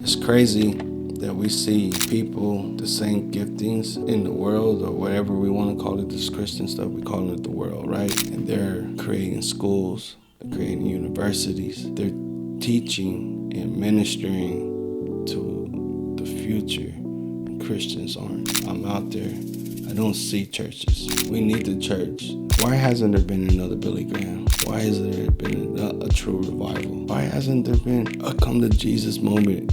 It's crazy that we see people, the same giftings in the world, or whatever we want to call it, this Christian stuff, we call it the world, right? And they're creating schools, they're creating universities, they're teaching and ministering to the future. And Christians aren't. I'm out there, I don't see churches. We need the church. Why hasn't there been another Billy Graham? Why hasn't there been a true revival? Why hasn't there been a come to Jesus moment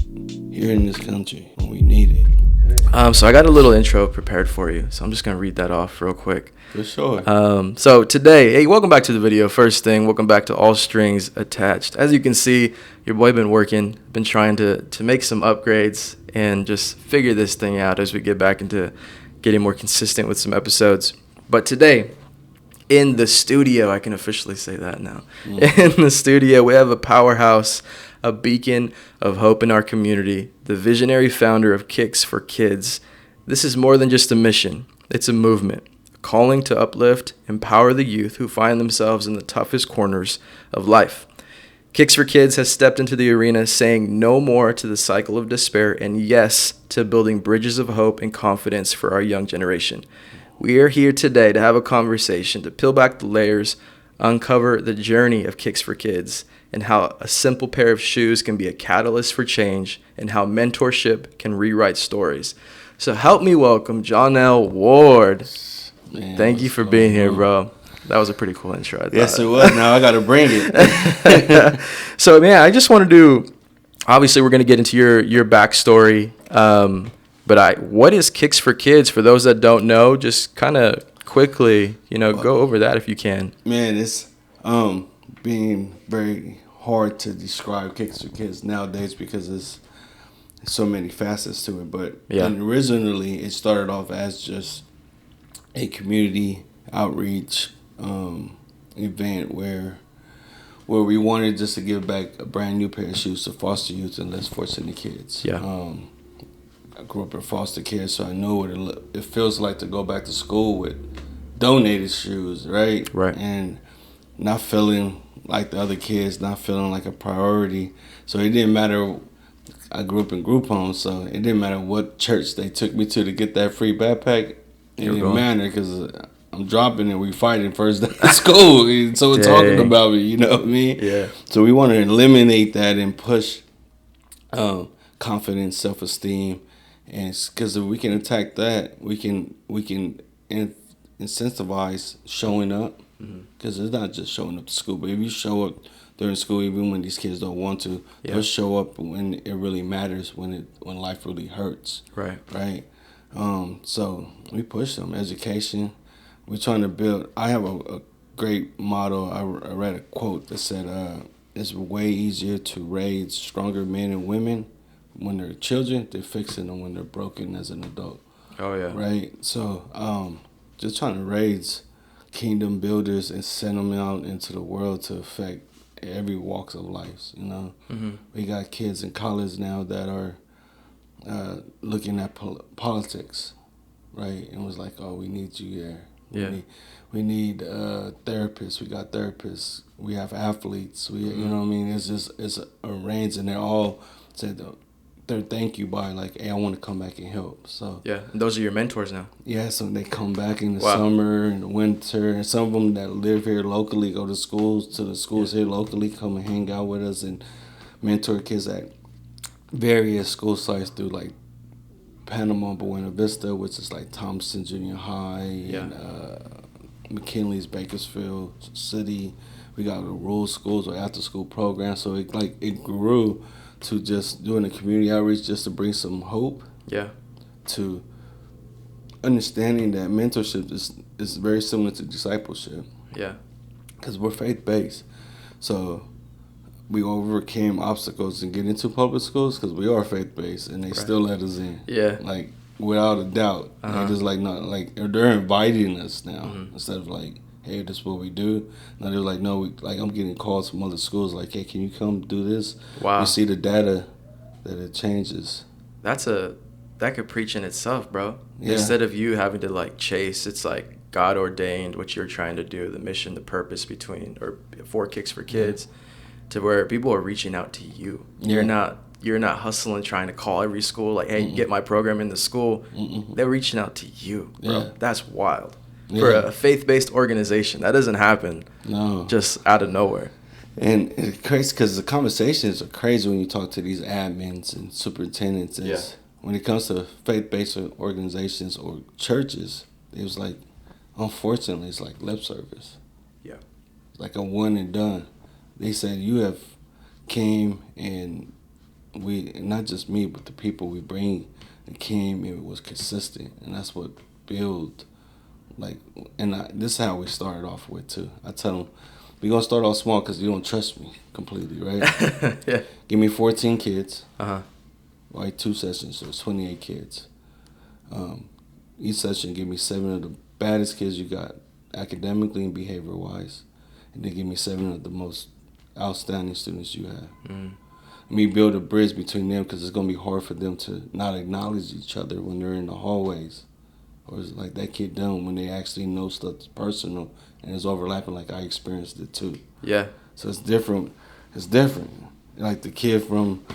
here in this country when we need it? So I got a little intro prepared for you, so I'm just going to read that off real quick. For sure. So today, hey, welcome back to the video. First thing, welcome back to All Strings Attached. As you can see, your boy been working, been trying to make some upgrades and just figure this thing out as we get back into getting more consistent with some episodes. But today, in the studio, I can officially say that now. In the studio, we have a powerhouse, a beacon of hope in our community, the visionary founder of Kicks for Kids. This is more than just a mission. It's a movement, a calling to uplift, empower the youth who find themselves in the toughest corners of life. Kicks for Kids has stepped into the arena saying no more to the cycle of despair and yes to building bridges of hope and confidence for our young generation. We are here today to have a conversation, to peel back the layers, uncover the journey of Kicks for Kids, and how a simple pair of shoes can be a catalyst for change, and how mentorship can rewrite stories. So help me welcome Johnell Ward. Man, Thank you for being here, bro. That was a pretty cool intro, I thought. Yes, it was. Now I got to bring it. So, man, I just want to do, obviously we're going to get into your backstory, but what is Kicks for Kids? For those that don't know, just kind of quickly, go over that if you can. Man, it's being very hard to describe Kicks for Kids nowadays because there's so many facets to it. But originally, it started off as just a community outreach event where we wanted just to give back a brand new pair of shoes to foster youth and less fortunate kids. Yeah. I grew up in foster care, so I know what it feels like to go back to school with donated shoes, right? Right. And not feeling like the other kids, not feeling like a priority. So it didn't matter. I grew up in group homes, so it didn't matter what church they took me to get that free backpack. It didn't matter because I'm dropping and we fighting first day of school. So we're talking about me, you know what I mean? Yeah. So we want to eliminate that and push confidence, self-esteem. And because if we can attack that, we can incentivize showing up. Because it's not just showing up to school, but if you show up during school, even when these kids don't want to, they'll show up when it really matters, when life really hurts. Right. So we push them. Education. We're trying to build. I have a great motto. I read a quote that said, "It's way easier to raise stronger men and women when they're children than fixing them when they're broken as an adult." Oh yeah. Right. So just trying to raise kingdom builders and send them out into the world to affect every walks of life. We got kids in college now that are looking at politics, right? And was like, "Oh, we need you there. We need therapists. We got therapists. We have athletes. You know what I mean? It's a range, and they're all said their thank you by like, hey, I want to come back and help." So and those are your mentors now. Yeah, so they come back in the summer and the winter, and some of them that live here locally go to the schools here locally, come and hang out with us and mentor kids at various school sites through like Panama, Buena Vista, which is like Thompson Junior High, and McKinley's Bakersfield City. We got the rural schools or after school programs, so it grew to just doing a community outreach just to bring some hope. Yeah. To understanding that mentorship is very similar to discipleship. Yeah. Because we're faith-based. So we overcame obstacles to get into public schools because we are faith-based, and they still let us in. Yeah. Like, without a doubt. They're just like, not like, they're inviting us now instead of like, hey, this is what we do. Now they're like, no, I'm getting calls from other schools like, hey, can you come do this? Wow. You see the data that it changes. That could preach in itself, bro. Yeah. Instead of you having to like chase, it's like God ordained what you're trying to do, the mission, the purpose for Kicks for Kids, to where people are reaching out to you. You're not you're not hustling trying to call every school like, hey, get my program in the school. They're reaching out to you, bro. Yeah. That's wild. For a faith-based organization, that doesn't happen just out of nowhere. And it's crazy because the conversations are crazy when you talk to these admins and superintendents. When it comes to faith-based organizations or churches, it was like, unfortunately, it's like lip service. Yeah. It's like a one and done. They said, you have came and we, not just me, but the people we bring, and came and it was consistent. And that's what built, like, and this is how we started off with, too. I tell them, we're going to start off small because you don't trust me completely, right? Yeah. Give me 14 kids. Uh-huh. Right, 2 sessions, so it's 28 kids. Each session give me 7 of the baddest kids you got, academically and behavior-wise. And then give me 7 of the most outstanding students you have. Me build a bridge between them because it's going to be hard for them to not acknowledge each other when they're in the hallways. Or it's like that kid done when they actually know stuff that's personal and it's overlapping like I experienced it too. Yeah. So it's different. It's different. Like the kid from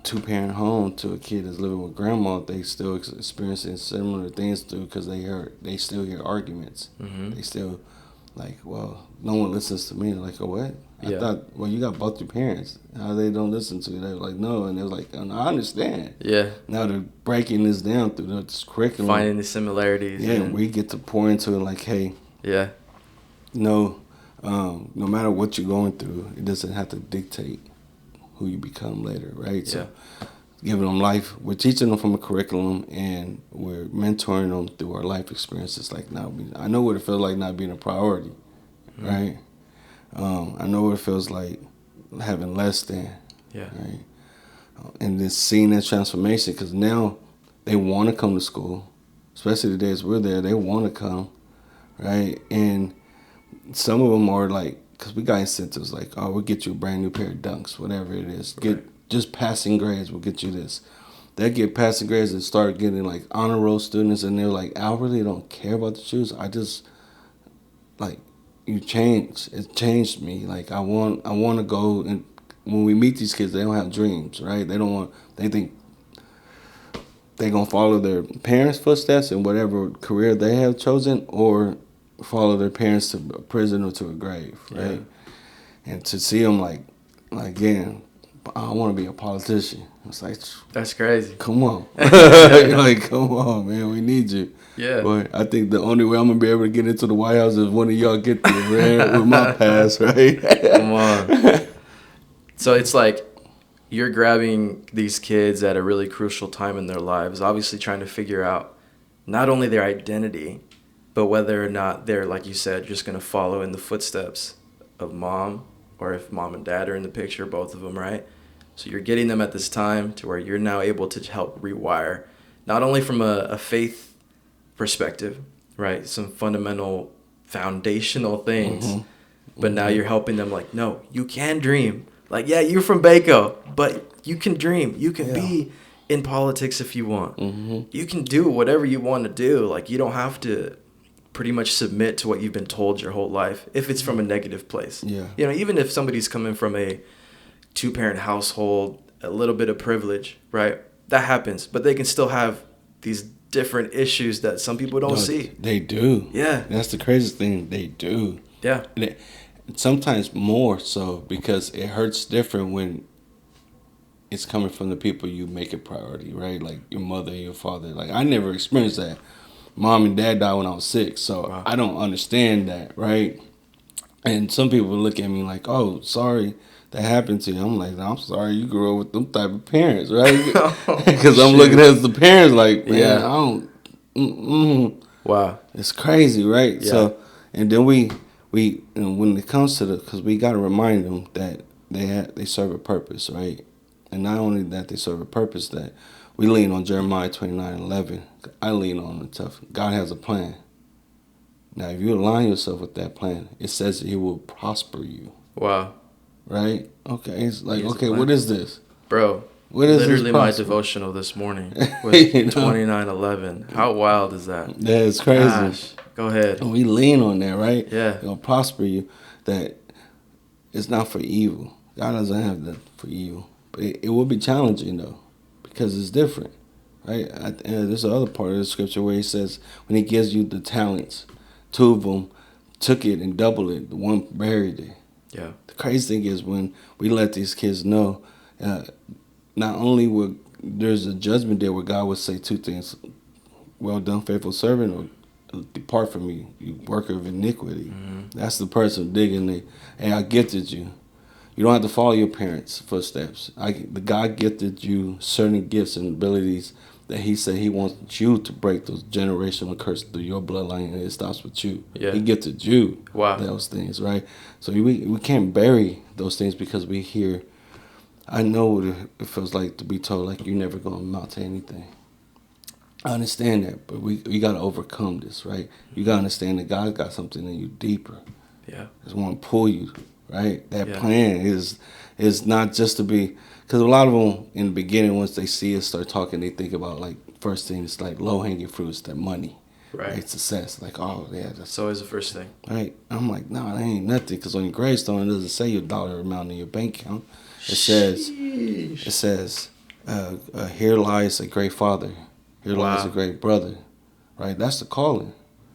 2-parent home to a kid that's living with grandma, they still experiencing similar things too because they still hear arguments. They still like, well, no one listens to me. They're like, oh, what? I thought, well, you got both your parents. How they don't listen to you? They're like, no. And they're like, oh, no, I understand. Yeah. Now they're breaking this down through this curriculum. Finding the similarities. Yeah, we get to pour into it like, hey, no matter what you're going through, it doesn't have to dictate who you become later, right? So giving them life, we're teaching them from a curriculum and we're mentoring them through our life experiences. Like now, I know what it feels like not being a priority, right? I know what it feels like having less than, right? And then seeing that transformation because now they want to come to school, especially the days we're there, they want to come, right? And some of them are like, because we got incentives like, oh, we'll get you a brand new pair of Dunks, whatever it is. Get just passing grades, we'll get you this. They get passing grades and start getting like honor roll students, and they're like, I really don't care about the shoes. I just like you changed. It changed me. Like I want to go, and when we meet these kids, they don't have dreams, right? They think they're gonna follow their parents' footsteps in whatever career they have chosen, or follow their parents to a prison or to a grave, right? And to see them like again, I want to be a politician. It's like, that's crazy. Come on. Like, come on, man, we need you. Yeah. But I think the only way I'm going to be able to get into the White House is one of y'all get there, man, with my pass, right? Come on. So it's like you're grabbing these kids at a really crucial time in their lives, obviously trying to figure out not only their identity, but whether or not they're, like you said, just going to follow in the footsteps of mom, or if mom and dad are in the picture, both of them, right? So you're getting them at this time to where you're now able to help rewire, not only from a faith perspective, right? Some fundamental, foundational things, but now you're helping them like, no, you can dream. Like, yeah, you're from Baco, but you can dream. You can be in politics if you want. You can do whatever you want to do. Like, you don't have to pretty much submit to what you've been told your whole life if it's from a negative place. You know, even if somebody's coming from a 2-parent household, a little bit of privilege, right? That happens, but they can still have these different issues that some people don't see. They do. Yeah. That's the craziest thing. They do. Yeah. And sometimes more so because it hurts different when it's coming from the people you make a priority, right? Like your mother and your father. Like I never experienced that. Mom and dad died when I was 6, so I don't understand that, right? And some people look at me like, oh, sorry that happened to you. I'm like, I'm sorry you grew up with them type of parents, right? Because I'm looking at the parents like, man, I don't, Wow. It's crazy, right? Yeah. So, and then we when it comes to because we got to remind them that they serve a purpose, right? And not only that they serve a purpose, that we lean on Jeremiah 29:11. I lean on it tough. God has a plan. Now, if you align yourself with that plan, it says He will prosper you. Wow. Right? Okay. It's like, okay, what is this? Bro, what is literally this my devotional this morning with 29:11. How wild is that? That is crazy. Gosh. Go ahead. And we lean on that, right? Yeah. It'll prosper you. That it's not for evil. God doesn't have that for you. But it will be challenging, though, because it's different, right? There's the other part of the scripture where he says when he gives you the talents, 2 of them took it and doubled it. The one buried it. Yeah. The crazy thing is when we let these kids know, not only will there's a judgment there where God would say 2 things: "Well done, faithful servant," or "Depart from me, you worker of iniquity." Mm-hmm. That's the person digging the, "Hey, I gifted you. You don't have to follow your parents' footsteps. The God gifted you certain gifts and abilities that He said He wants you to break those generational curses through your bloodline, and it stops with you. Yeah. He gifted you Wow. those things, right? So we can't bury those things because we hear. I know what it feels like to be told like you're never going to amount to anything. I understand that, but we got to overcome this, right? You got to understand that God got something in you deeper. Yeah. Just want to pull you, right? That Yeah. plan is not just to be, because a lot of them in the beginning, once they see us start talking, they think about like first thing it's like low hanging fruits, that money, Right. Success, like oh yeah, That's always the first thing. right. I'm like no, that ain't nothing, because on your gravestone it doesn't say your dollar amount in your bank account. It says here lies a great father, here lies a great brother, right? That's the calling.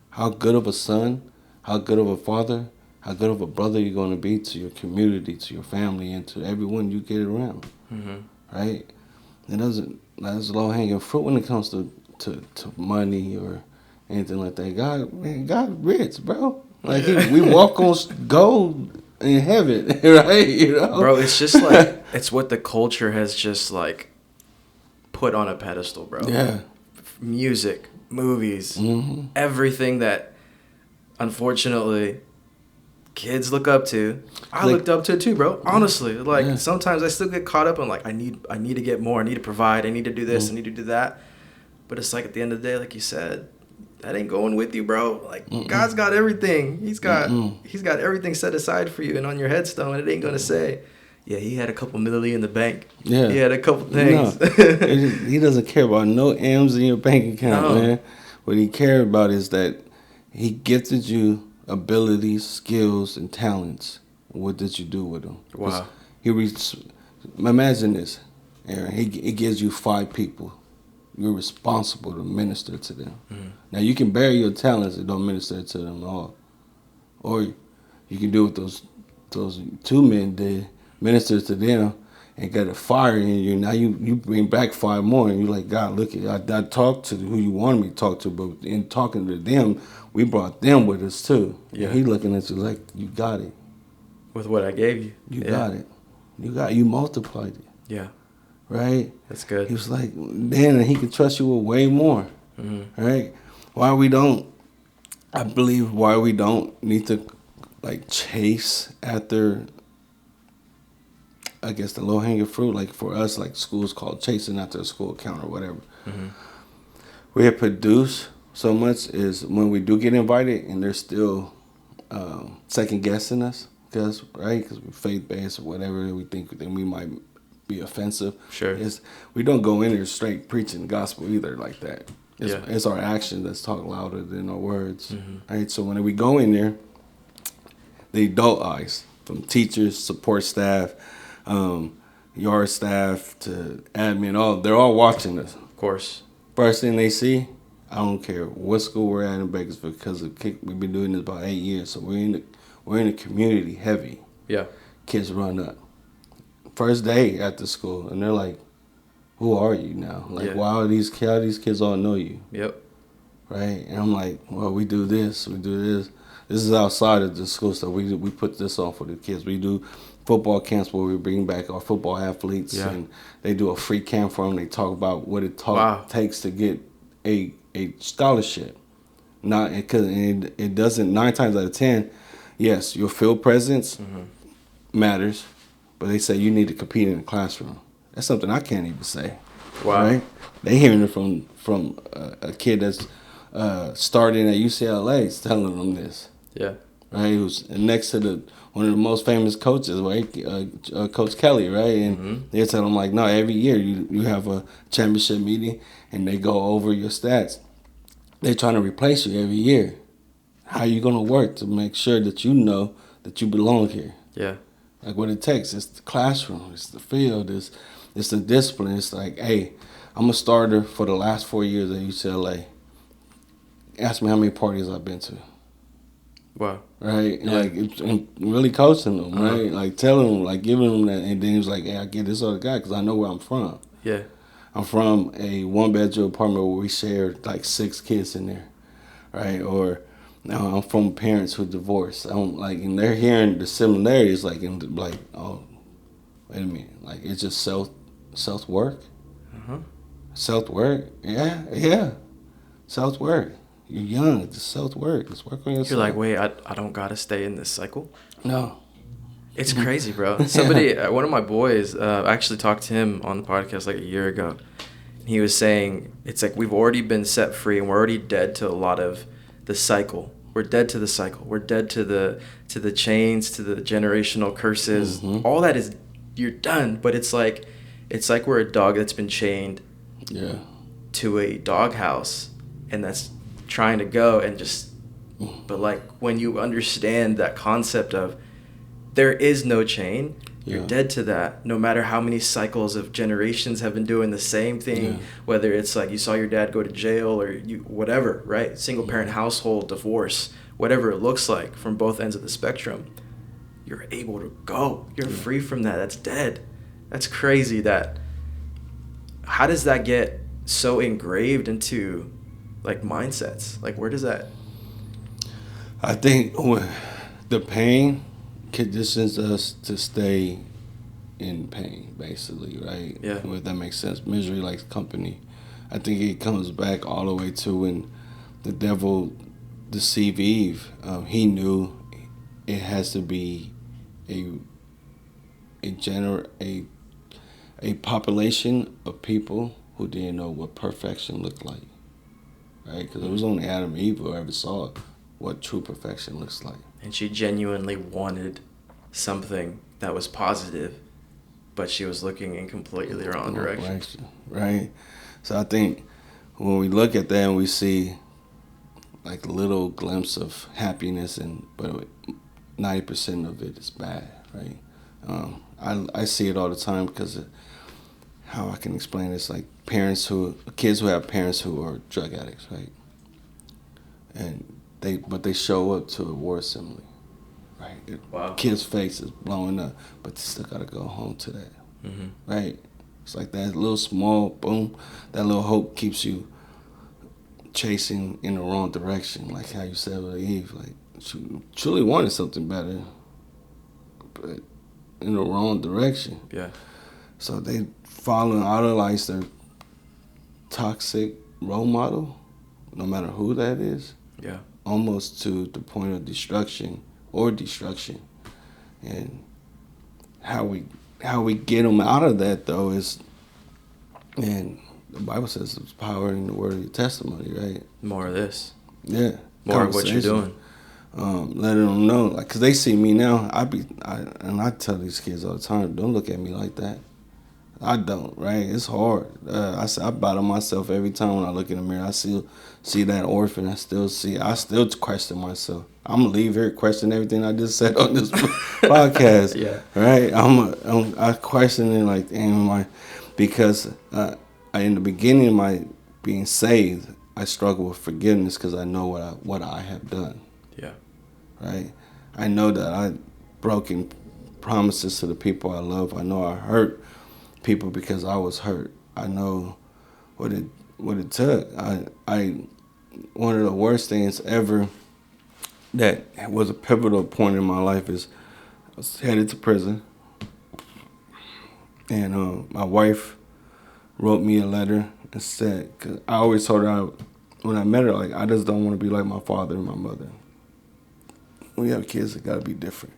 How good of a son, how good of a father, how good of a brother you're going to be to your community, to your family, and to everyone you get around, right? That's low hanging fruit when it comes to money or anything like that. God rich, bro. Like we walk on gold in heaven, right? You know, bro. It's just like it's what the culture has just like put on a pedestal, bro. Yeah. Music, movies, everything that unfortunately kids look up to. I looked up to it too, bro. Honestly, like sometimes I still get caught up in like I need to get more. I need to provide. I need to do this. I need to do that. But it's like at the end of the day, like you said, that ain't going with you, bro. Like God's got everything. He's got everything set aside for you and on your headstone. It ain't gonna say, yeah, he had a couple million in the bank. Yeah, he had a couple things. No, he doesn't care about no M's in your bank account, man. What he cares about is that he gifted you abilities, skills, and talents. What did you do with them? Wow. Imagine this, Aaron. He gives you 5 people. You're responsible to minister to them. Now you can bury your talents and don't minister to them at all, or you can do what those 2 men did, minister to them, and get a fire in you. Now you bring back 5 more, and you're like, God, look, I talked to who you wanted me to talk to, but in talking to them, we brought them with us too. Yeah. And he looking at you like, you got it. With what I gave you. You got it. You multiplied it. Yeah. Right? That's good. He was like, then he can trust you with way more. Right? Why we don't need to like chase after, I guess, the low hanging fruit. Like for us, like schools called chasing after a school account or whatever. We have produced so much is when we do get invited and they're still second guessing us, because we're faith based or whatever, we think that we might be offensive. Sure. We don't go in there straight preaching the gospel either like that. It's our action that's talk louder than our words. Right? So when we go in there, the adult eyes, from teachers, support staff, yard staff to admin, they're all watching us. Of course. First thing they see, I don't care what school we're at in Bakersfield, because we've been doing this about 8 years, so we're in the community heavy. Yeah. Kids run up. First day at the school, and they're like, who are you now? Like, how these kids all know you? Yep. Right? And I'm like, well, we do this. This is outside of the school stuff. We put this on for the kids. We do football camps where we bring back our football athletes, and they do a free camp for them. They talk about what it takes to get a scholarship. It doesn't, 9 times out of 10, yes, your field presence matters, but they say you need to compete in the classroom. That's something I can't even say. Wow. Right? They hearing it from a kid that's starting at UCLA is telling them this. Yeah. Right? Who's next to one of the most famous coaches, right? Coach Kelly, right? And they're telling them like, no, every year you have a championship meeting and they go over your stats. They're trying to replace you every year. How are you going to work to make sure that you know that you belong here? Yeah. Like what it takes. It's the classroom. It's the field. It's the discipline. It's like, hey, I'm a starter for the last 4 years at UCLA. Ask me how many parties I've been to. Wow. Right? Yeah. Like, and really coaching them, Uh-huh. right? Like telling them, like giving them that. And then he was like, hey, I get this other guy because I know where I'm from. Yeah. I'm from a one-bedroom apartment where we shared like 6 kids in there, right? Or now I'm from parents who divorced. I'm like, and they're hearing the similarities, like, oh, wait a minute, like it's just self work, Uh-huh. self work, yeah, self work. You're young, it's self work. It's work on yourself. You're like, wait, I don't gotta stay in this cycle. No, It's crazy, bro. Somebody, one of my boys, I actually talked to him on the podcast like a year ago. He was saying it's like we've already been set free and we're already dead to a lot of the cycle. We're dead to the cycle. We're dead to the chains, to the generational curses. Mm-hmm. All that is, you're done. But it's like we're a dog that's been chained yeah, to a doghouse and that's trying to go and just. But like when you understand that concept of there is no chain. You're yeah. dead to that. No matter how many cycles of generations have been doing the same thing, Yeah. whether it's like you saw your dad go to jail or you whatever, right? Single parent household, divorce, whatever it looks like from both ends of the spectrum, you're able to go. You're free from that. That's dead. That's crazy. How does that get so engraved into like mindsets? Like where does that? I think the pain conditions us to stay in pain, basically, right? Yeah. If that makes sense. Misery likes company. I think it comes back all the way to when the devil deceived Eve. He knew it has to be a population of people who didn't know what perfection looked like, right? Because it was only Adam and Eve who ever saw what true perfection looks like. And she genuinely wanted something that was positive, but she was looking in completely wrong direction. Right? So I think when we look at that and we see like a little glimpse of happiness, but 90% of it is bad, right? I see it all the time because of how I can explain this, like kids who have parents who are drug addicts, right? And they show up to a war assembly, right? Wow. Kids' face is blowing up, but they still gotta go home to that, right? It's like that little small boom, that little hope keeps you chasing in the wrong direction, like how you said with Eve. Like she truly wanted something better, but in the wrong direction. Yeah. So they follow and idolize their toxic role model, no matter who that is. Yeah. Almost to the point of destruction. And how we get them out of that, though, is, and the Bible says there's power in the word of your testimony, right? More of this. Yeah. More of what you're doing. Letting them know, like, because they see me now. I tell these kids all the time, don't look at me like that. I don't, right? It's hard. I battle myself every time when I look in the mirror. I still see that orphan. I still question myself. I'm gonna leave here question everything I just said on this podcast. Yeah. Right? I question it like, because in the beginning of my being saved, I struggle with forgiveness because I know what I have done. Yeah. Right? I know that I've broken promises to the people I love. I know I hurt people because I was hurt. I know what it took. I one of the worst things ever that was a pivotal point in my life is I was headed to prison, and my wife wrote me a letter and said, cause I always told her when I met her, like, I just don't want to be like my father and my mother. When you have kids, it got to be different.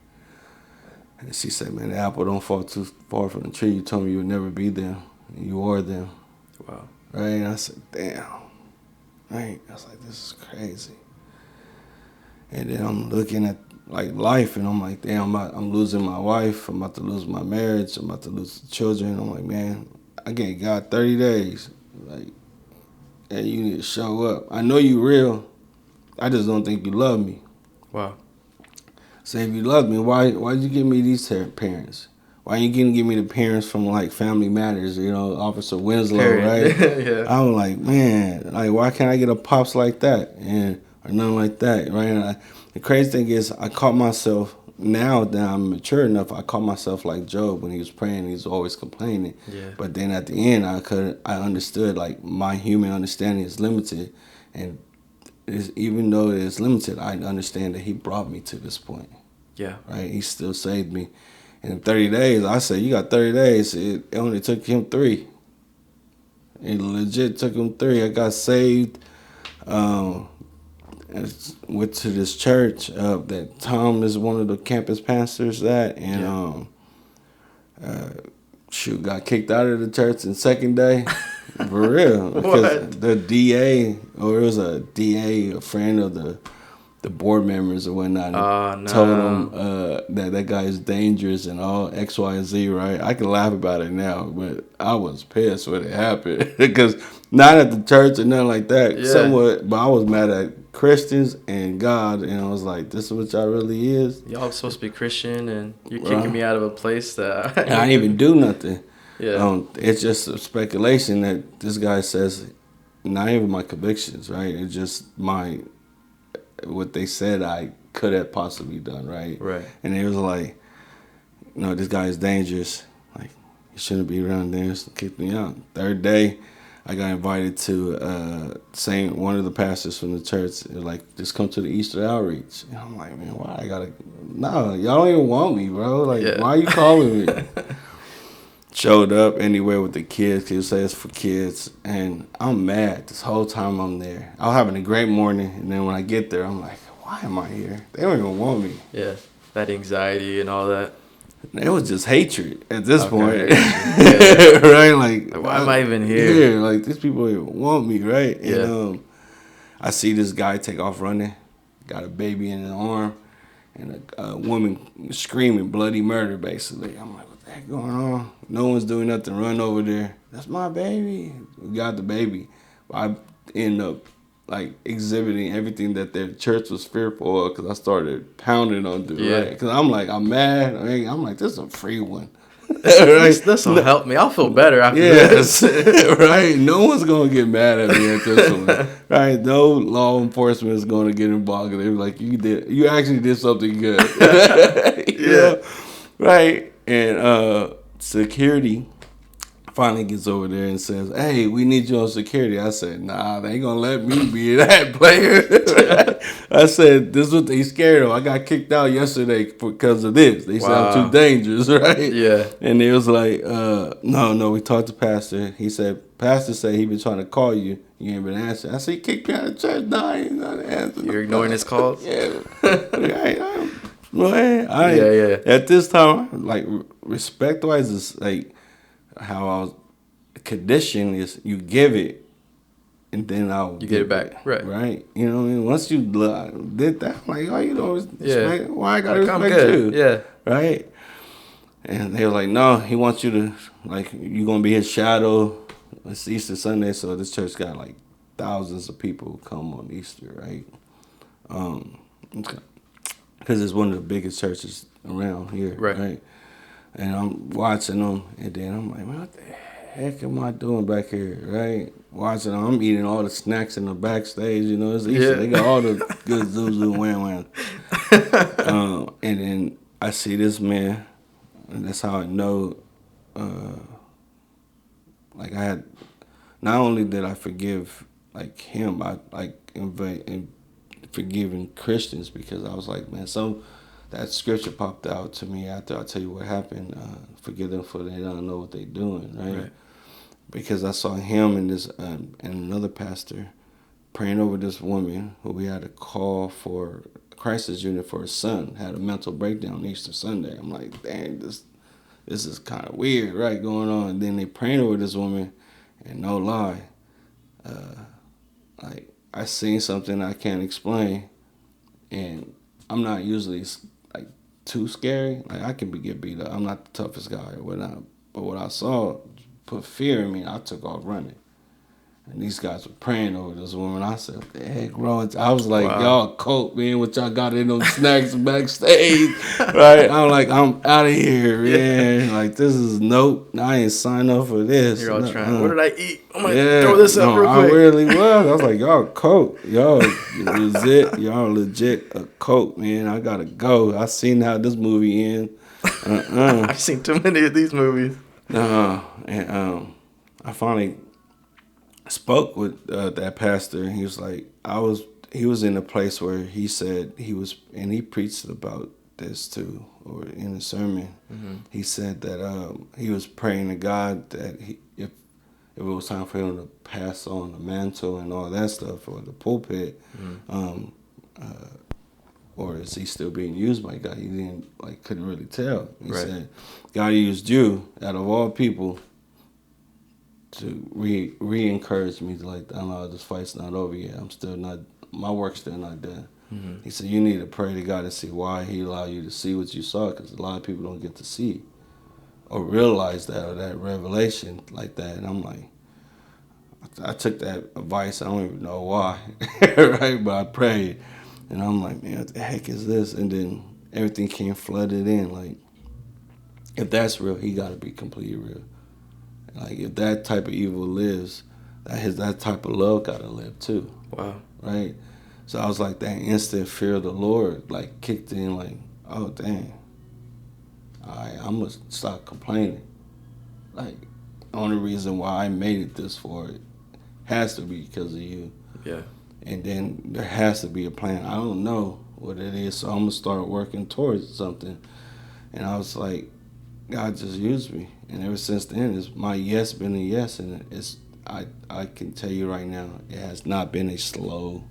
And she said, man, the apple don't fall too far from the tree. You told me you would never be them. You are them. Wow. Right? And I said, damn. Right? I was like, this is crazy. And then I'm looking at like life, and I'm like, damn, I'm losing my wife. I'm about to lose my marriage. I'm about to lose the children. I'm like, man, I gave God 30 days. Like, hey, you need to show up. I know you real. I just don't think you love me. Wow. Say, if you love me, why'd you give me these parents? Why you didn't give me the parents from like Family Matters, Officer Winslow, right? Yeah. I was like, man, like why can't I get a pops like that and or nothing like that, right? The crazy thing is, I caught myself now that I'm mature enough. I caught myself like Job when he was praying. He was always complaining, Yeah. but then at the end, I understood like my human understanding is limited, and even though it is limited, I understand that he brought me to this point. Yeah. Right? He still saved me. And in 30 days, I said, you got 30 days. It only took him 3. It legit took him 3. I got saved. Went to this church that Tom is one of the campus pastors at. And got kicked out of the church in second day. For real. Because the DA, or it was a DA, a friend of the board members or whatnot, told him that guy is dangerous and all X, Y, and Z, right? I can laugh about it now, but I was pissed when it happened. Because not at the church or nothing like that, somewhat, but I was mad at Christians and God, and I was like, this is what y'all really is? Y'all supposed to be Christian, and you're kicking me out of a place that I didn't even do nothing. Yeah. It's just a speculation that this guy says, not even my convictions, right? It's just what they said I could have possibly done, right? Right. And it was like, this guy is dangerous. Like, he shouldn't be around there. So kicked me out. Third day, I got invited to one of the pastors from the church. They're like, just come to the Easter outreach. And I'm like, man, why I gotta? No, y'all don't even want me, bro. Like, why are you calling me? Showed up anywhere with the kids. They say it's for kids, and I'm mad this whole time I'm there. I was having a great morning, and then when I get there, I'm like, why am I here? They don't even want me. Yeah, that anxiety and all that. It was just hatred at this point, Yeah. right? Like, why am I even here? Like, these people don't even want me, right? Yeah. And I see this guy take off running, got a baby in his arm, and a woman screaming bloody murder, basically. I'm like, what the heck going on? No one's doing nothing. Run over there. That's my baby. We got the baby. I end up like exhibiting everything that their church was fearful of, because I started pounding on them. Yeah. Right? Because I'm like, I'm mad. I'm like, this is a free one. Right? This will help me. I'll feel better after this. Right? No one's going to get mad at me at this one. Right? No law enforcement is going to get involved. They're like, you actually did something good. Yeah. Right? And security finally gets over there and says, hey, we need you on security. I said, nah, they ain't gonna let me be that player. I said, this is what they scared of. I got kicked out yesterday because of this. They said I'm too dangerous, right? Yeah. And it was like, no, we talked to Pastor. He said, Pastor said he been trying to call you. You ain't been answering. I said, he kicked me out of church. No, I ain't not answering. You're ignoring his calls? Yeah. At this time, like, respect-wise, is like, how I was conditioned is you give it and then you get it back. Right. You know what I mean? Once you did that, I'm like, all you know is respect. Why I gotta respect you? Yeah. Right? And they were like, no, he wants you to, like, you're gonna be his shadow. It's Easter Sunday, so this church got like thousands of people come on Easter, right? Because it's one of the biggest churches around here. Right? And I'm watching them, and then I'm like, man, what the heck am I doing back here, right? Watching them, I'm eating all the snacks in the backstage, it's Easter. They got all the good zuzu wham. And then I see this man, and that's how I know, like I had, not only did I forgive, like him, I like forgiving Christians, because I was like, man, that scripture popped out to me after I tell you what happened. Forgive them, for they don't know what they're doing, right? Because I saw him and this and another pastor praying over this woman who we had to call for a crisis unit for her son, had a mental breakdown Easter Sunday. I'm like, dang, this is kind of weird, right, going on. And then they praying over this woman, and no lie, like I seen something I can't explain, and I'm not usually like too scary. Like I can get beat up. I'm not the toughest guy or whatnot. But what I saw put fear in me. I took off running. And these guys were praying over this woman. I said, what the heck, bro? I was like, Wow. y'all coke, man, what y'all got in those snacks backstage, right? I'm like, I'm out of here, man. Like, this is nope. I ain't signed up for this. You're all trying. What did I eat? I'm going to Yeah, throw this up no, real I quick. really was. I was like, y'all coke. Y'all legit a coke, man. I gotta go. I seen how this movie ends. I've seen too many of these movies. And I finally spoke with that pastor, and he was like, he was in a place where he said and he preached about this too, or in a sermon. Mm-hmm. He said that he was praying to God that if it was time for him to pass on the mantle and all that stuff, or the pulpit, or is he still being used by God? He couldn't really tell. He said, God used you out of all people to re-encourage me to like, I don't know, this fight's not over yet. My work's still not done. Mm-hmm. He said, you need to pray to God to see why he allowed you to see what you saw, because a lot of people don't get to see or realize that, or that revelation like that. And I'm like, I took that advice. I don't even know why, right? But I prayed, and I'm like, man, what the heck is this? And then everything came flooded in. Like, if that's real, he got to be completely real. Like, if that type of evil lives, that type of love got to live too. Wow. Right? So I was like, that instant fear of the Lord, like, kicked in, like, oh, dang. I'm going to stop complaining. Like, the only reason why I made it this far has to be because of you. Yeah. And then there has to be a plan. I don't know what it is, so I'm going to start working towards something. And I was like, God just used me. And ever since then, my yes been a yes. And I can tell you right now, it has not been a slow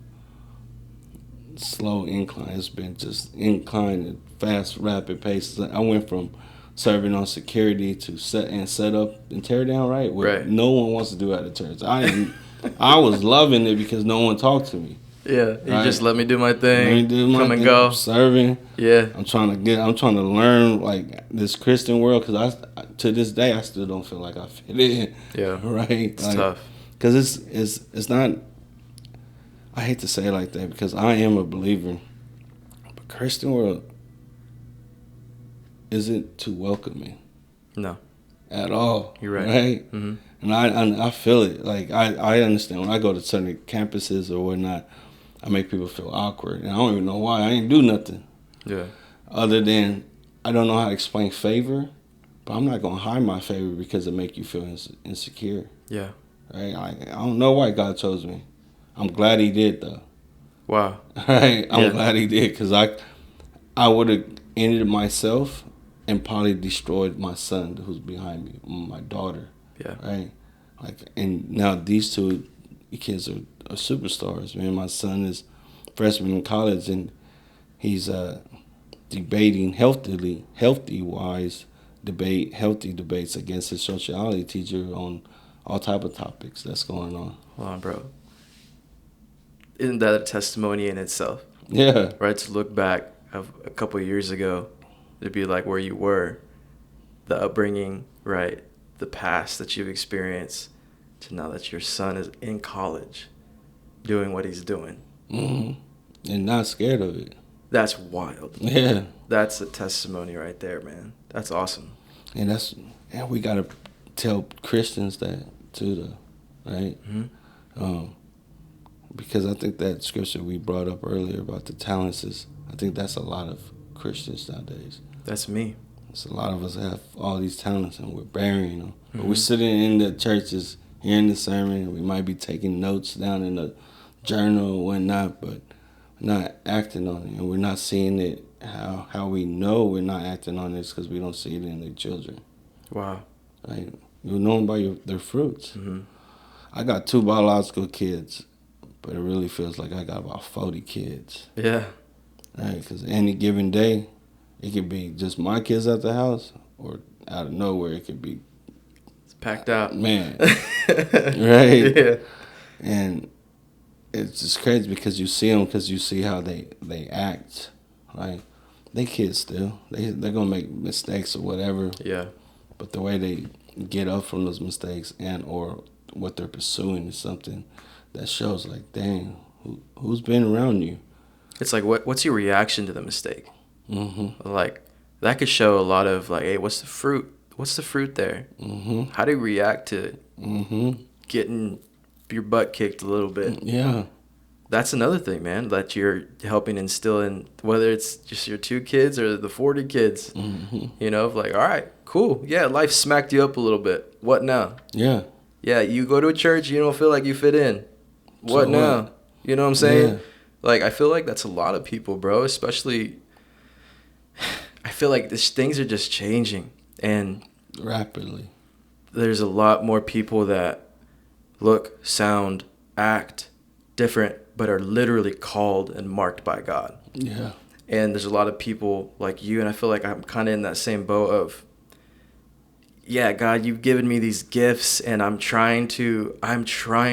incline. It's been just incline at fast, rapid pace. I went from serving on security to set up and tear down, right? What no one wants to do at a church. I was loving it because no one talked to me. Yeah, you just let me do my thing. Come and go. I'm serving. Yeah. I'm trying to learn like this Christian world, because to this day I still don't feel like I fit in. Yeah. Right. It's tough. Because it's not. I hate to say it like that because I am a believer, but Christian world isn't too welcoming. No. At all. You're right. Right. Mm-hmm. And I feel it. Like I understand when I go to certain campuses or whatnot, I make people feel awkward, and I don't even know why. I ain't do nothing. Yeah. Other than I don't know how to explain favor, but I'm not gonna hide my favor because it make you feel insecure. Yeah. Right. I don't know why God chose me. I'm glad He did though. Wow. Right. I'm glad He did, because I would have ended it myself and probably destroyed my son who's behind me, my daughter. Yeah. Right. Like, and now these two kids are superstars, man. My son is freshman in college, and he's debating healthy debates against his sociology teacher on all type of topics that's going on. Hold on, bro. Isn't that a testimony in itself? Yeah. Right, to look back of a couple of years ago, to be like where you were, the upbringing, right, the past that you've experienced, to now that your son is in college, doing what he's doing. Mm-hmm. And not scared of it. That's wild. Yeah. That's a testimony right there, man. That's awesome. And we got to tell Christians that too, though, right? Mm-hmm. Because I think that scripture we brought up earlier about the talents I think that's a lot of Christians nowadays. That's me. It's a lot of us have all these talents and we're burying them. Mm-hmm. But we're sitting in the churches, hearing the sermon, we might be taking notes down in the journal or whatnot, but we're not acting on it, and we're not seeing it. How we know we're not acting on this because we don't see it in the children. Wow. Right? You know them by their fruits. Mm-hmm. I got 2 biological kids, but it really feels like I got about 40 kids. Yeah. Right? Because any given day, it could be just my kids at the house, or out of nowhere, it could be it's packed out. Man. Right? Yeah. And it's just crazy because you see them, because you see how they act. Right? They kids still. They're going to make mistakes or whatever. Yeah. But the way they get up from those mistakes and or what they're pursuing is something that shows like, dang, who's been around you? It's like, what's your reaction to the mistake? Mm-hmm. Like, that could show a lot of, like, hey, what's the fruit? What's the fruit there? Mm-hmm. How do you react to Mm-hmm. getting your butt kicked a little bit? Yeah. That's another thing, man, that you're helping instill in, whether it's just your 2 kids or the 40 kids, Mm-hmm. you know, like, all right, cool. Yeah, life smacked you up a little bit. What now? Yeah. Yeah, you go to a church, you don't feel like you fit in. What So now? what? You know what I'm saying? Yeah. Like, I feel like that's a lot of people, bro, especially, I feel like things are just changing. And Rapidly. there's a lot more people that look, sound, act different, but are literally called and marked by God. Yeah. And there's a lot of people like you, and I feel like I'm kind of in that same boat of, yeah, God, you've given me these gifts, and I'm trying to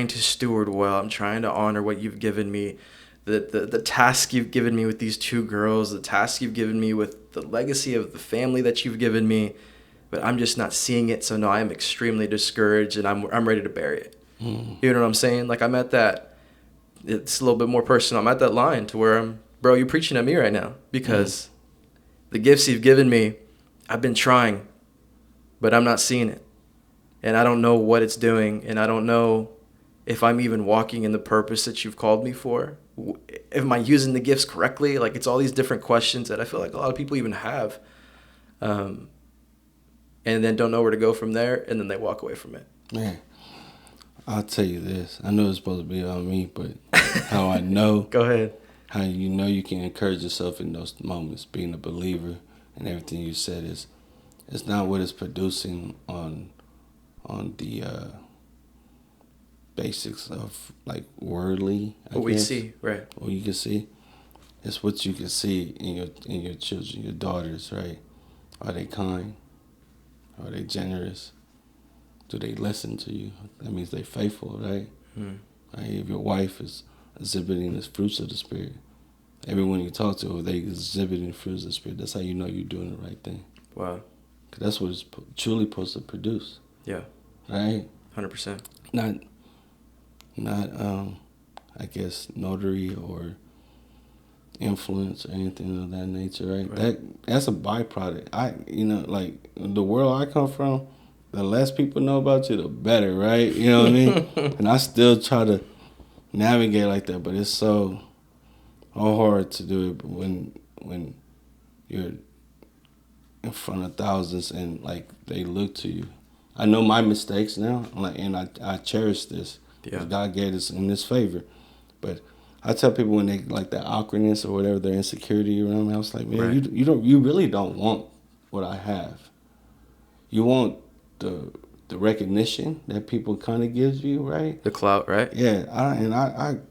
steward well. I'm trying to honor what you've given me, the task you've given me with these 2 girls, the task you've given me with the legacy of the family that you've given me, but I'm just not seeing it. So no, I am extremely discouraged, and I'm ready to bury it. Mm-hmm. You know what I'm saying? Like, I'm at that. It's a little bit more personal. I'm at that line to where bro, you're preaching at me right now, because the gifts you've given me, I've been trying, but I'm not seeing it. And I don't know what it's doing, and I don't know if I'm even walking in the purpose that you've called me for. Am I using the gifts correctly? Like, it's all these different questions that I feel like a lot of people even have, and then don't know where to go from there, and then they walk away from it. Man, I'll tell you this. I know it's supposed to be on me, but how I know, Go ahead. how you know you can encourage yourself in those moments, being a believer, and everything you said is, it's not what it's producing on the basics of like worldly. What we see, right? What you can see, it's what you can see in your children, your daughters, right? Are they kind? Are they generous? Do they listen to you? That means they're faithful, right? Right? If your wife is exhibiting the fruits of the Spirit, everyone you talk to, they exhibiting the fruits of the Spirit, that's how you know you're doing the right thing. Wow. Because that's what it's truly supposed to produce. Yeah. Right? 100%. Not I guess notary or influence or anything of that nature, right? That's a byproduct. Like the world I come from, the less people know about you, the better, right? You know what I mean? And I still try to navigate like that, but it's so hard to do it when you're in front of thousands and like they look to you. I know my mistakes now, and I cherish this. Yeah. God gave us in this favor, but I tell people when they like that awkwardness or whatever, their insecurity around me, I was like, man, Right. you really don't want what I have. You want the recognition that people kind of gives you, right? The clout, right? Yeah, and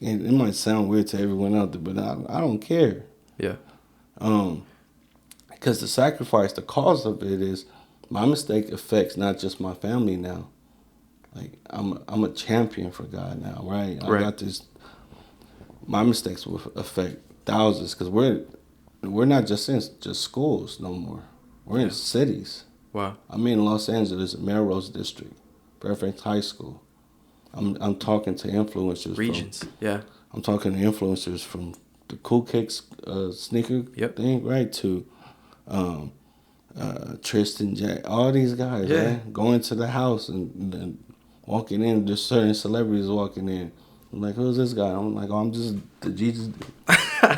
it might sound weird to everyone out there, but I don't care. Yeah. Because the sacrifice, the cause of it is my mistake affects not just my family now. Like I'm a champion for God now, right? I got this. My mistakes will affect thousands because we're not just in just schools no more. We're in cities. Wow. I'm in Los Angeles, Melrose District, Fairfax High School. I'm talking to influencers. Regions. Yeah. I'm talking to influencers from the Cool Kicks sneaker thing, right, to Tristan Jack, all these guys, right? Going to the house and walking in, there's certain celebrities walking in. I'm like, who's this guy? I'm like, I'm just the Jesus.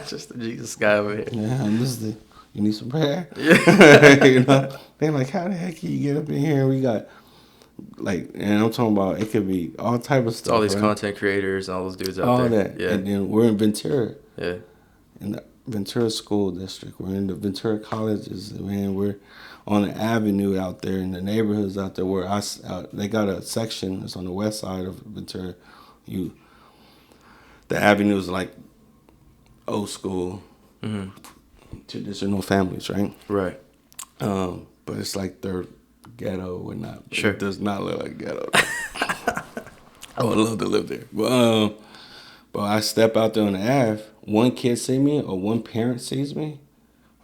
Just the Jesus guy over here. Yeah, I'm just the, you need some prayer? Yeah. You know? They're like, how the heck can you get up in here? We got, like, and I'm talking about, it could be all type of stuff. It's all these right? content creators and all those dudes out all there. That. Yeah. And then we're in Ventura. Yeah. In the Ventura School District. We're in the Ventura Colleges. Man, we're on the avenue out there in the neighborhoods out there where they got a section that's on the west side of Ventura. The avenue is like old school, traditional families, right? Right. But it's like they're ghetto or not. Sure. It does not look like ghetto. I would love to live there. But I step out there on the Ave, one kid see me or one parent sees me.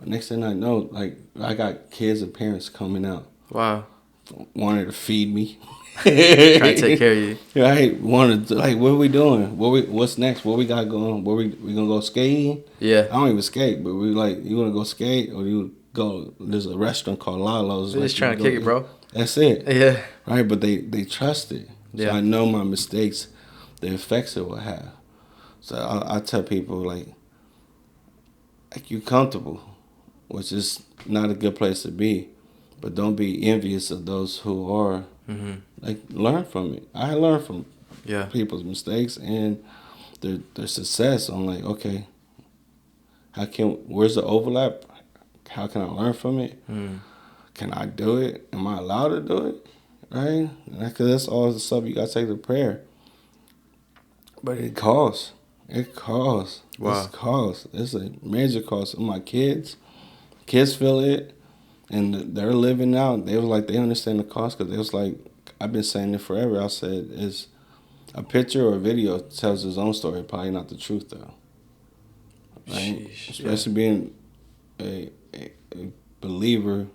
Next thing I know, like I got kids and parents coming out. Wow. Wanted to feed me. Trying to take care of you. Right? Wanted to, like, what are we doing? What's next? What we got going? We gonna go skating? Yeah. I don't even skate, but we like, you wanna go skate or you go? There's a restaurant called Lalo's. They're like, just trying to go, kick it, bro. That's it. Yeah. Right? But they trust it. So Yeah. I know my mistakes, the effects it will have. So I tell people like you comfortable, which is not a good place to be. But don't be envious of those who are. Mm-hmm. Like, learn from it. I learn from Yeah. people's mistakes and their success. I'm like, okay, where's the overlap? How can I learn from it? Mm. Can I do it? Am I allowed to do it? Right? Because that's all the stuff you got to take to prayer. But it costs. It costs. Wow. It costs. It's a major cost. And my kids feel it. And they're living out. They was like, they understand the cost because they was like, I've been saying it forever. I said, it's a picture or a video tells its own story. Probably not the truth though. Right? Sheesh, Especially being a believer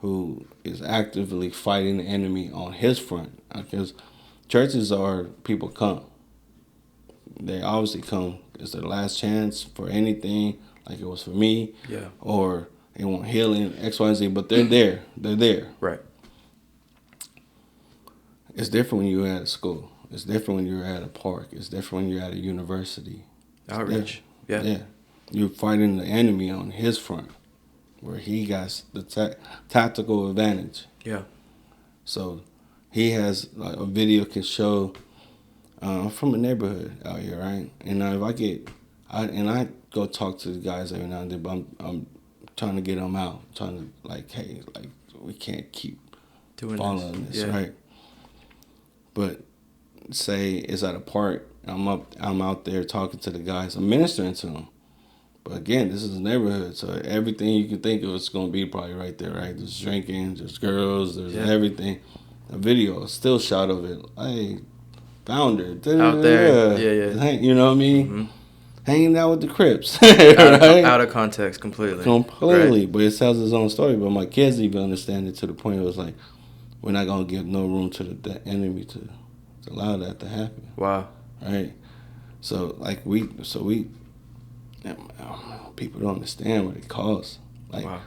who is actively fighting the enemy on his front. Because churches are people come. They obviously come. It's their last chance for anything, like it was for me. Yeah. Or they want healing, X, Y, and Z, but they're there. They're there. Right. It's different when you're at a school. It's different when you're at a park. It's different when you're at a university. Outreach. Yeah. Yeah. You're fighting the enemy on his front, where he got the tactical advantage. Yeah. So he has, like, a video can show. I'm from a neighborhood out here, right? And if I go talk to the guys every now and then, but I'm trying to get them out, trying to, like, hey, like, we can't keep following this, right? But say it's at a park, I'm out there talking to the guys, I'm ministering to them. But again, this is a neighborhood, so everything you can think of is going to be probably right there, right? There's drinking, there's girls, there's everything. A video, a still shot of it. Hey, found her. Out there, yeah. You know what I mean? Mm-hmm. Hanging out with the Crips. Right? Out of context completely. Completely. Right. But it tells its own story. But my kids even understand it to the point it was like, we're not going to give no room to the enemy to allow that to happen. Wow. Right? So, like, people don't understand what it costs. Like, wow.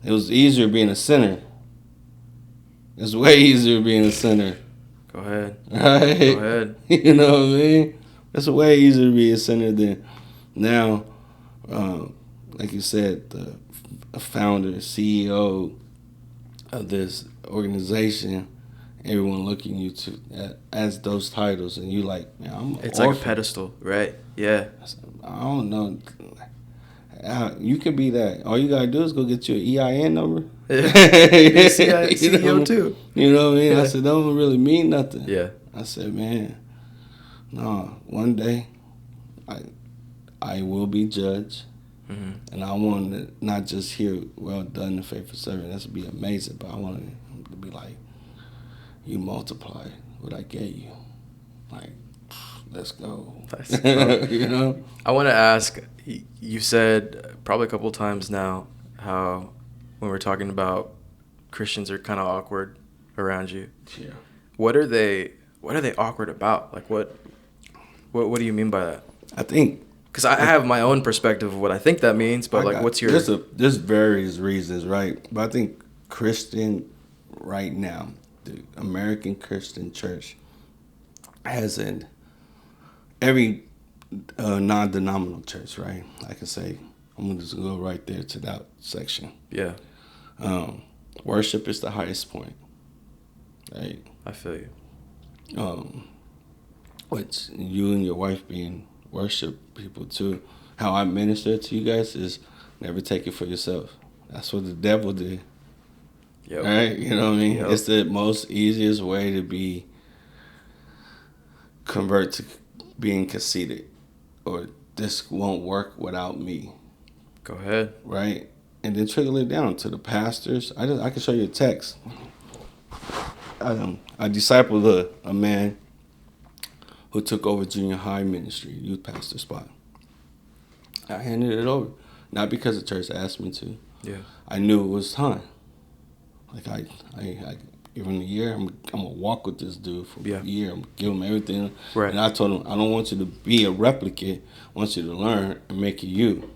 It was easier being a sinner. It's way easier being a sinner. Go ahead. Right? Go ahead. You know what I mean? It's way easier to be a sinner than now, like you said, the founder, CEO of this organization, everyone looking you as those titles, and you like, man, I'm It's orphan. like a pedestal, right? Yeah. I don't know. You can be that. All you gotta do is go get your EIN number. CEO too. You know what I mean? Yeah. I said, that don't really mean nothing. Yeah. I said, man, no, one day I will be judged. Mm-hmm. And I want to not just hear, well done, the faithful servant. That's be amazing. But I want him to be like, you multiply what I gave you. Like, let's go. Nice. You know? I want to ask, you said probably a couple of times now how when we're talking about Christians are kind of awkward around you. Yeah. What are they awkward about? Like what do you mean by that? I think, because I have my own perspective of what I think that means, but like what's your... There's various reasons, right? But I think Christian right now, the American Christian church has every non-denominational church, right? I can say, I'm going to just go right there to that section. Yeah. Worship is the highest point, right? I feel you. Which you and your wife being worship people too. How I minister to you guys is never take it for yourself. That's what the devil did. Yep. Right? You know what I mean? Yep. It's the most easiest way to convert to being conceited, or this won't work without me. Go ahead. Right? And then trickle it down to the pastors. I can show you a text. I discipled a man who took over junior high ministry, youth pastor spot. I handed it over. Not because the church asked me to. Yeah. I knew it was time. Like I give him a year. I'm gonna walk with this dude for Yeah. a year. I'm gonna give him everything. Right. And I told him, I don't want you to be a replicant. I want you to learn and make it you.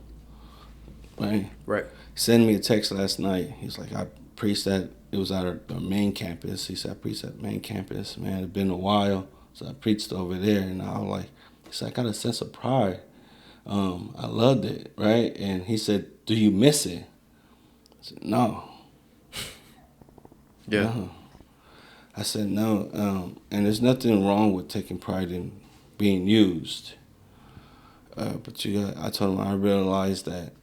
Right. Right. He sent me a text last night. He's like, I preached that. It was at our main campus. He said, I preached at the main campus. Man, it's been a while. So I preached over there. And I was like, he said, I got a sense of pride. I loved it, right? And he said, do you miss it? I said, no. Yeah. No. I said, no. And there's nothing wrong with taking pride in being used. But I told him I realized that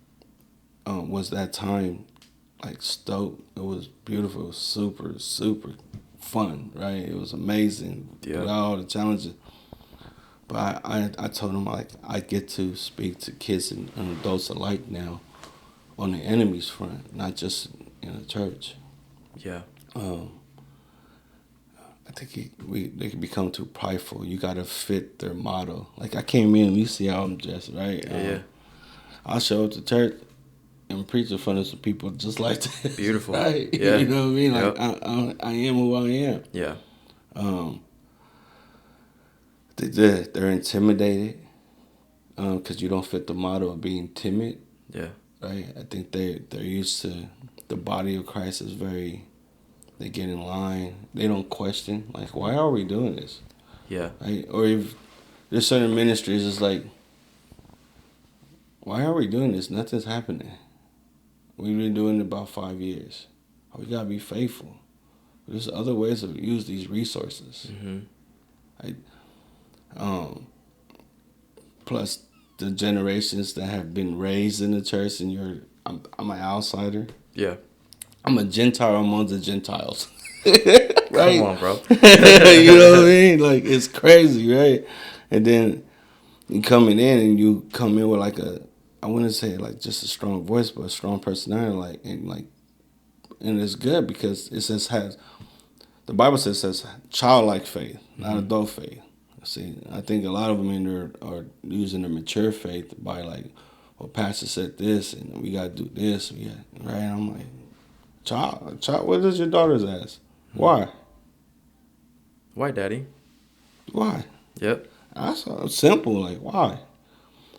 was that time like stoked. It was beautiful. It was super, super fun, right? It was amazing. Yeah. All the challenges. But I told him, like, I get to speak to kids and adults alike now on the enemy's front, not just in the church. Yeah. I think they can become too prideful. You got to fit their motto. Like, I came in, you see how I'm dressed, right? Yeah. I'll show up to church and preach in front of some people just like that. Beautiful. Right? Yeah. You know what I mean? Like, Yep. I am who I am. Yeah. They're intimidated because you don't fit the motto of being timid. Yeah. Right? I think they're used to the body of Christ is very. They get in line. They don't question, like, why are we doing this? Yeah. Right? Or if there's certain ministries, it's like, why are we doing this? Nothing's happening. We've been doing it about 5 years. We gotta be faithful. There's other ways to use these resources. Mm-hmm. Right? Plus the generations that have been raised in the church, and I'm an outsider. Yeah. I'm a Gentile among the Gentiles. Right? Come on, bro. You know what I mean? Like, it's crazy, right? And then you coming in and you come in with like I wouldn't say like just a strong voice, but a strong personality, and it's good because it says the Bible says childlike faith, not adult faith. See, I think a lot of them in there are using their mature faith by like, well, pastor said this and we gotta do this, right? I'm like, child, what does your daughters ask? Why? Why, Daddy? Why? Yep. That's simple. Like, why?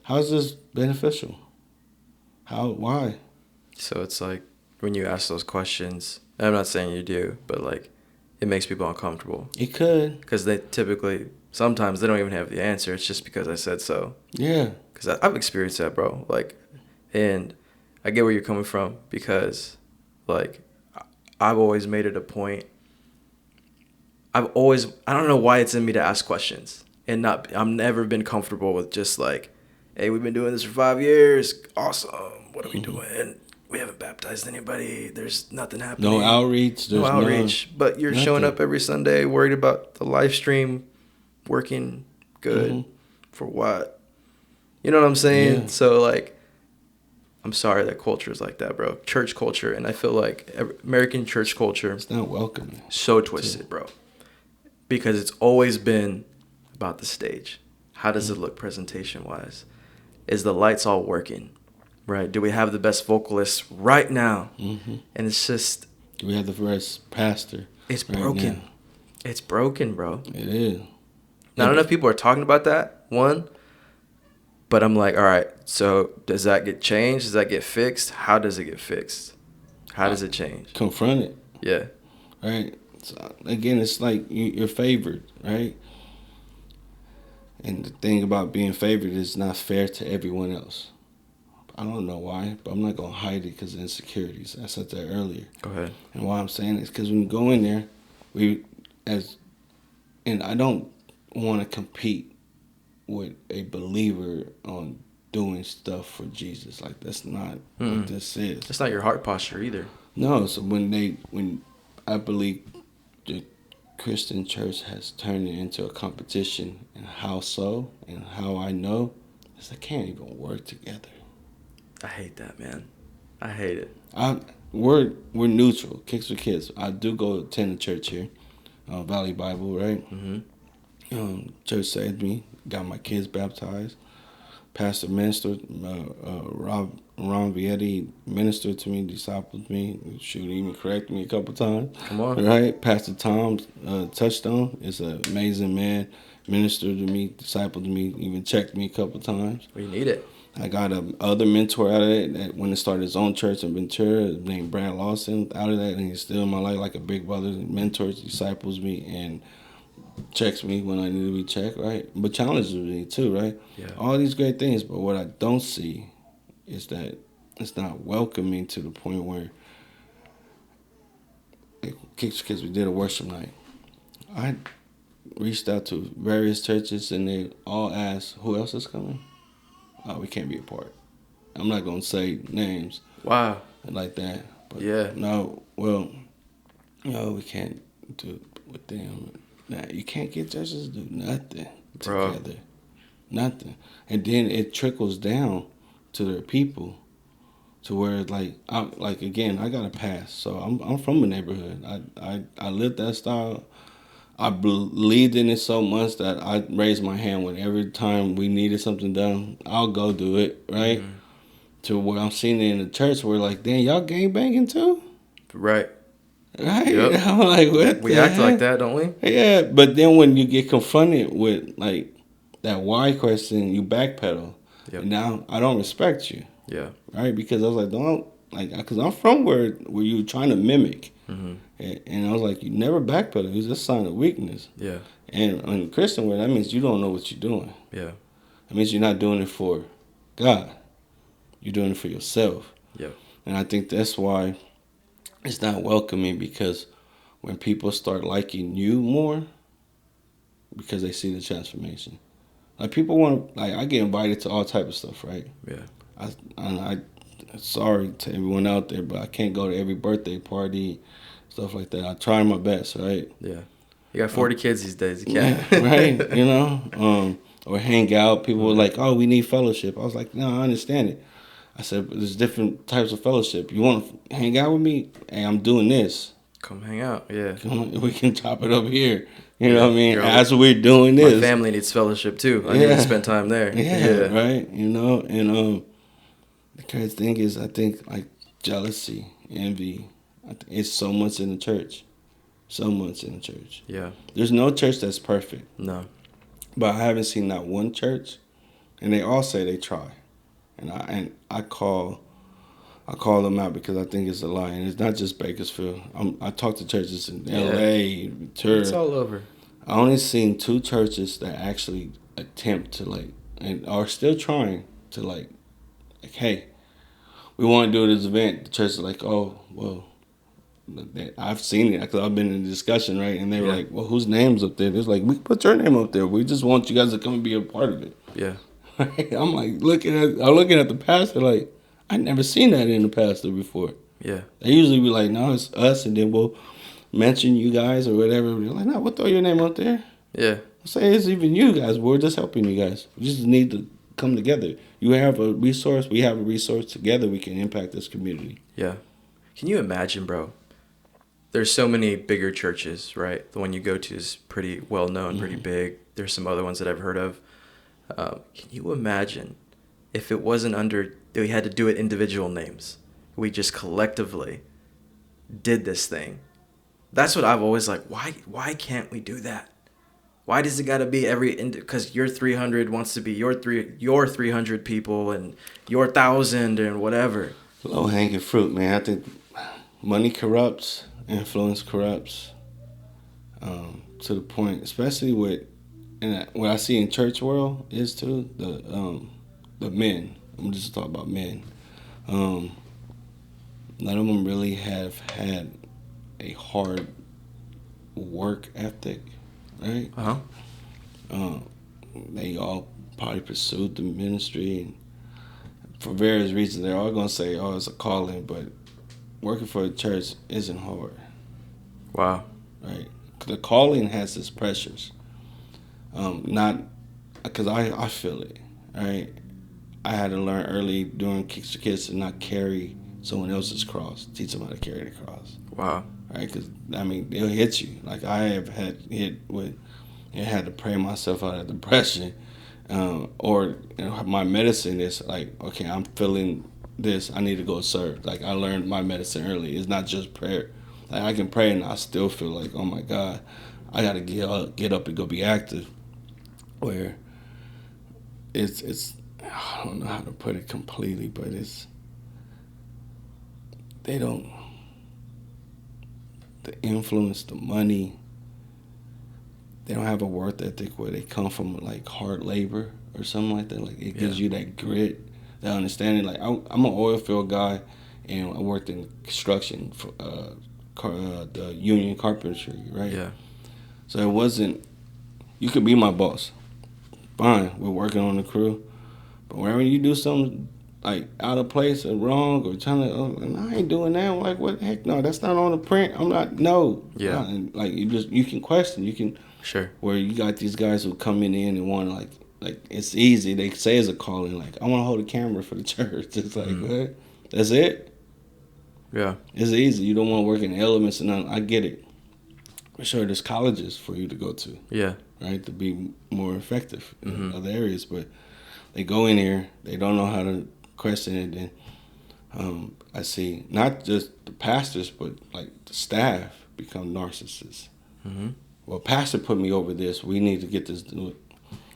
How is this beneficial? Why? So it's like when you ask those questions, and I'm not saying you do, but like it makes people uncomfortable. It could. Because they typically, sometimes they don't even have the answer. It's just because I said so. Yeah. Because I've experienced that, bro. Like, and I get where you're coming from because, like, I've always made it a point. I don't know why it's in me to ask questions and I've never been comfortable with just like, hey, we've been doing this for 5 years. Awesome. What are we doing? We haven't baptized anybody. There's nothing happening. No outreach. No outreach. But you're nothing. showing up every Sunday worried about the live stream working good for what? You know what I'm saying? Yeah. So, like, I'm sorry that culture is like that, bro. Church culture. And I feel like American church culture. It's not welcoming. So twisted, bro. Because it's always been about the stage. How does it look presentation-wise? Is the lights all working? Right? Do we have the best vocalists right now? Mm-hmm. And it's just... Do we have the best pastor? It's right broken. now? It's broken, bro. It is. Not enough people are talking about that, one. But I'm like, all right, so does that get changed? Does that get fixed? How does it get fixed? How does it change? Confront it. Yeah. Right? So, again, it's like you're favored, right? And the thing about being favored is not fair to everyone else. I don't know why, but I'm not going to hide it because of insecurities. I said that earlier. Go ahead. And why I'm saying is because when you go in there, and I don't want to compete with a believer on doing stuff for Jesus. Like, that's not what this is. That's not your heart posture either. No, so when I believe the Christian church has turned it into a competition, and how so, and how I know, is they can't even work together. I hate that, man. I hate it. We're neutral, Kicks for Kids. I do go attend a church here, Valley Bible, right? Mm-hmm. Church saved me, got my kids baptized. Pastor ministered, Rob Ron Vietti ministered to me, discipled me, shoot, even corrected me a couple times. Come on. Right? Pastor Tom Touchstone is an amazing man. Ministered to me, discipled me, even checked me a couple times. We need it. I got a other mentor out of it that when he started his own church in Ventura named Brad Lawson out of that, and he's still in my life like a big brother. Mentors, disciples me, and checks me when I need to be checked, right? But challenges me too, right? Yeah. All these great things, but what I don't see is that it's not welcoming to the point where, like, Kids, we did a worship night. I reached out to various churches and they all asked, who else is coming? Oh, we can't be a part. I'm not going to say names. Wow. Like that. But Yeah. No, well, no, we can't do it with them. Nah, you can't get churches to do nothing together. Nothing. And then it trickles down to their people to where, like, again, I got a pass. So I'm from a neighborhood. I lived that style. I believed in it so much that I raised my hand when every time we needed something done, I'll go do it, right? Mm-hmm. To where I'm seeing it in the church where, like, damn, y'all gangbanging too? Right. Right? Yep. I'm like, what we act like that, don't we? Yeah, but then when you get confronted with, like, that why question, you backpedal. Yep. And now I don't respect you. Yeah. Right? Because I was like, because I'm from where you're trying to mimic. Mm-hmm. And I was like, you never backpedal. It's just a sign of weakness. Yeah. And in Christian word, that means you don't know what you're doing. Yeah. It means you're not doing it for God. You're doing it for yourself. Yeah. And I think that's why it's not welcoming, because when people start liking you more, because they see the transformation. Like, people want to, like, I get invited to all type of stuff, right? Yeah. I sorry to everyone out there, but I can't go to every birthday party, stuff like that. I try my best, right? Yeah. You got 40 kids these days. You can't. Yeah, right? You know? Or hang out. People were like, oh, we need fellowship. I was like, no, I understand it. I said, but there's different types of fellowship. You want to hang out with me? Hey, I'm doing this. Come hang out, yeah. We can chop it up here. You know what I mean? As we're doing this. My family needs fellowship, too. I need to spend time there. Yeah, right? You know? And the crazy thing is, I think, like, jealousy, envy, it's so much in the church. So much in the church. Yeah. There's no church that's perfect. No. But I haven't seen not one church, and they all say they try. And I call them out because I think it's a lie. And it's not just Bakersfield. I talk to churches in L.A., Ventura. It's all over. I only seen 2 churches that actually attempt to, like, and are still trying to, like, hey, we want to do this event. The church is like, oh, well, I've seen it because I've been in a discussion, right? And they were like, well, whose name's up there? It's like, we put your name up there. We just want you guys to come and be a part of it. Yeah. I'm like, looking at the pastor like, I never seen that in the pastor before. Yeah. They usually be like, no, it's us, and then we'll mention you guys or whatever. They're like, no, we'll throw your name up there. Yeah. I'll say it's even you guys. We're just helping you guys. We just need to come together. You have a resource. We have a resource. Together we can impact this community. Yeah. Can you imagine, bro? There's so many bigger churches, right? The one you go to is pretty well known, pretty big. There's some other ones that I've heard of. Can you imagine if it wasn't under, we had to do it individual names? We just collectively did this thing. That's what I've always like. Why can't we do that? Why does it got to be because your 300 wants to be your 300 people and your 1,000 and whatever. Low hanging fruit, man. I think money corrupts, influence corrupts, to the point, especially and what I see in church world is too the men. I'm just talking about men. None of them really have had a hard work ethic, right? They all probably pursued the ministry, and for various reasons, they're all gonna say, "Oh, it's a calling," but working for a church isn't hard. Wow. Right? The calling has its pressures. Not because I feel it. Right? I had to learn early during Kicks to Kids to not carry someone else's cross. Teach them how to carry the cross. Wow. Right? Because it'll hit you. Like I have had hit with. I had to pray myself out of depression. Or my medicine is like, okay, I'm feeling this, I need to go serve. Like, I learned my medicine early. It's not just prayer. Like, I can pray and I still feel like, oh my God, I gotta get up and go be active. Where it's I don't know how to put it completely, but they don't, the influence, the money, they don't have a work ethic where they come from like hard labor or something like that. Like, it gives you that grit, that understanding. Like, I'm an oil field guy, and I worked in construction for the union carpentry, right? Yeah. So it wasn't, you could be my boss, fine, we're working on the crew, but whenever you do something like out of place or wrong or trying to, and I ain't doing that. I'm like, what the heck? No, that's not on the print. I'm not. No. Yeah. And like, you can question. You can. Sure. Where you got these guys who come in and want to like it's easy. They say it's a calling. Like, I want to hold a camera for the church. It's like, what? That's it. Yeah. It's easy. You don't want to work in elements and I get it. For sure, there's colleges for you to go to. Yeah. Right, to be more effective in other areas, but they go in here. They don't know how to question it, and I see not just the pastors, but like the staff become narcissists. Well, pastor put me over this. We need to get this.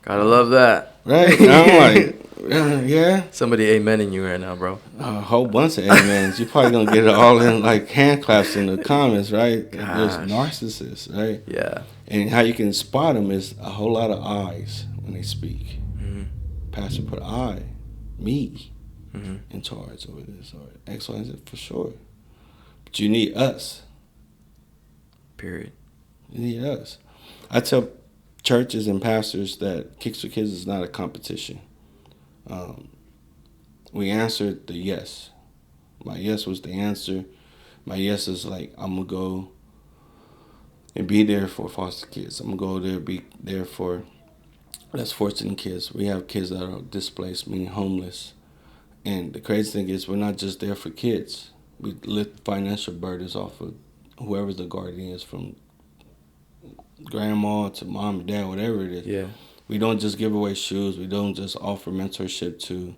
Gotta love that. Right? And I'm like, yeah. Somebody amening you right now, bro. A whole bunch of amens. You're probably gonna get it all in like hand claps in the comments, right? There's narcissists, right? Yeah. And how you can spot them is a whole lot of eyes when they speak. Pastor put me, in charge over this or X, Y, and Z, for sure. But you need us. Period. You need us. I tell churches and pastors that Kicks for Kids is not a competition. We answered the yes. My yes was the answer. My yes is like, I'm going to go and be there for foster kids. I'm going to go there, be there for less fortunate kids. We have kids that are displaced, meaning homeless. And the crazy thing is, we're not just there for kids. We lift financial burdens off of whoever's the guardian is, from grandma to mom and dad, whatever it is. Yeah. We don't just give away shoes. We don't just offer mentorship to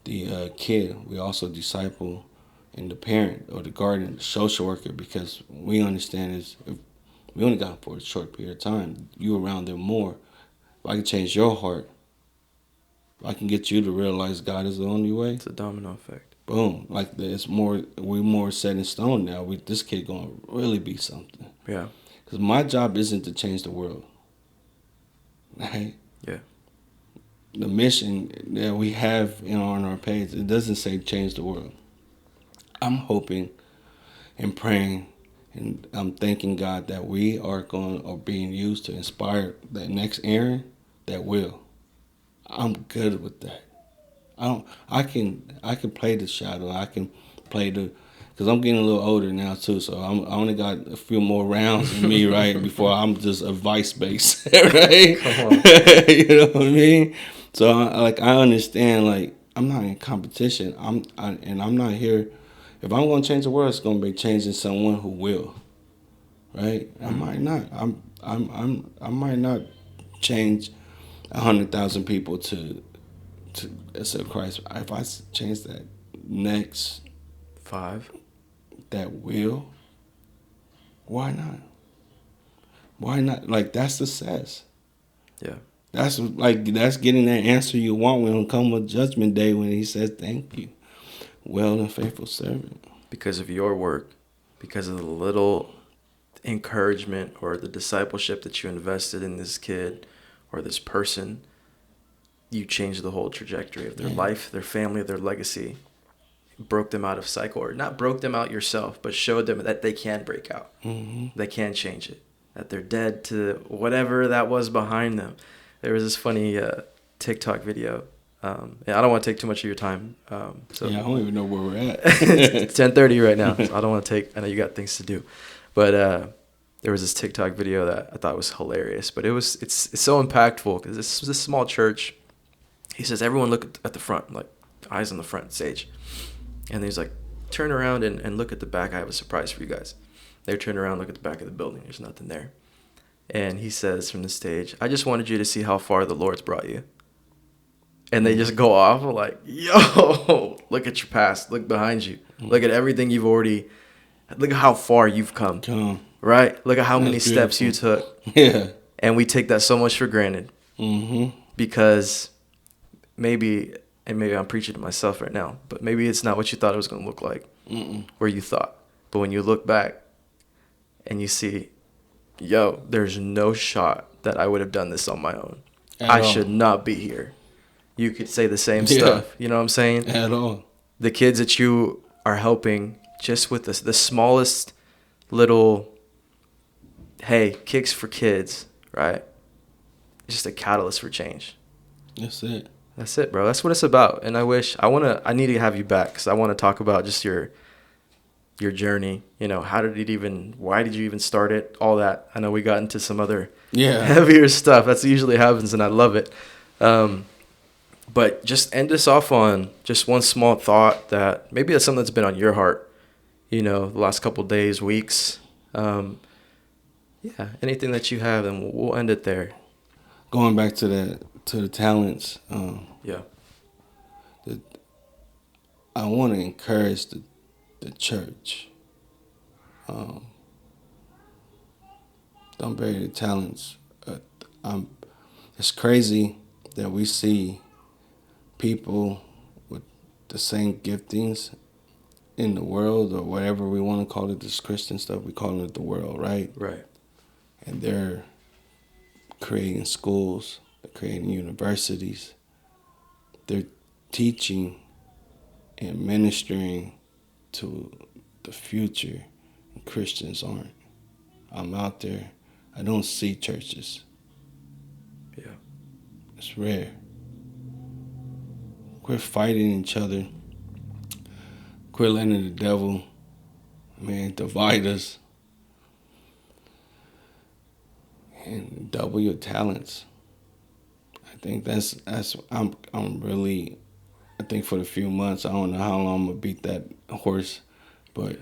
the kid. We also disciple and the parent or the guardian, the social worker, because we understand is if we only got for a short period of time. You around them more. If I can change your heart, if I can get you to realize God is the only way. It's a domino effect. Boom. Like, it's more, we're more set in stone now. This kid gonna really be something. Yeah. Because my job isn't to change the world. Right? Yeah. The mission that we have on our page, it doesn't say change the world. I'm hoping and praying, and I'm thanking God that we are being used to inspire that next Aaron that will. I'm good with that. I can play the shadow. I can play because I'm getting a little older now too. So I only got a few more rounds in me, right? Before I'm just a vice base, right? Come on. You know what I mean? So I understand. Like, I'm not in competition. I'm not here. If I'm gonna change the world, it's gonna be changing someone who will. Right? I might not. I might not change 100,000 people to accept Christ. If I change that next 5, that will, why not? Why not? Like, that's success. Yeah. That's getting that answer you want when it comes with Judgment Day, when He says, "Thank you, well and faithful servant." Because of your work, because of the little encouragement or the discipleship that you invested in this kid or this person, you changed the whole trajectory of their life, their family, their legacy. Broke them out of cycle, or not broke them out yourself, but showed them that they can break out. They can change it, that they're dead to whatever that was behind them. There was this funny TikTok video. I don't want to take too much of your time. So Yeah, I don't even know where we're at. It's 10:30 right now, so I don't want to take. I know you got things to do, but there was this TikTok video that I thought was hilarious. But it's so impactful because this small church. He says, everyone look at the front, like eyes on the front stage, and he's like, turn around and look at the back. I have a surprise for you guys. They turn around, look at the back of the building. There's nothing there. And he says from the stage, I just wanted you to see how far the Lord's brought you. and they just go off. I'm like, yo, look at your past. Look behind you. Look at everything you've already. Look at how far you've come. Right? Look at how many steps you took. Yeah. And we take that so much for granted. Mm-hmm. Because maybe I'm preaching to myself right now, but maybe it's not what you thought it was going to look like. Where you thought. But when you look back and you see, yo, there's no shot that I would have done this on my own. I should not be here. You could say the same stuff. You know what I'm saying? At all. The kids that you are helping just with the smallest little, hey, kicks for kids, right? It's just a catalyst for change. That's it. That's it, bro. That's what it's about. And I need to have you back because I want to talk about just your journey. You know, why did you even start it? All that. I know we got into some other heavier stuff. That's usually happens, and I love it. But just end us off on just one small thought that maybe that's something that's been on your heart, you know, the last couple of days, weeks. Anything that you have, and we'll end it there. Going back to the talents. I want to encourage the church. Don't bury the talents. It's crazy that we see people with the same giftings in the world, or whatever we want to call it, this Christian stuff, we call it the world, right? Right. And they're creating schools, they're creating universities, they're teaching and ministering to the future, and Christians aren't. I'm out there, I don't see churches. Yeah. It's rare. Quit fighting each other. Quit letting the devil, divide us. And double your talents. I think I'm really, I think for the few months, I don't know how long I'm gonna beat that horse, but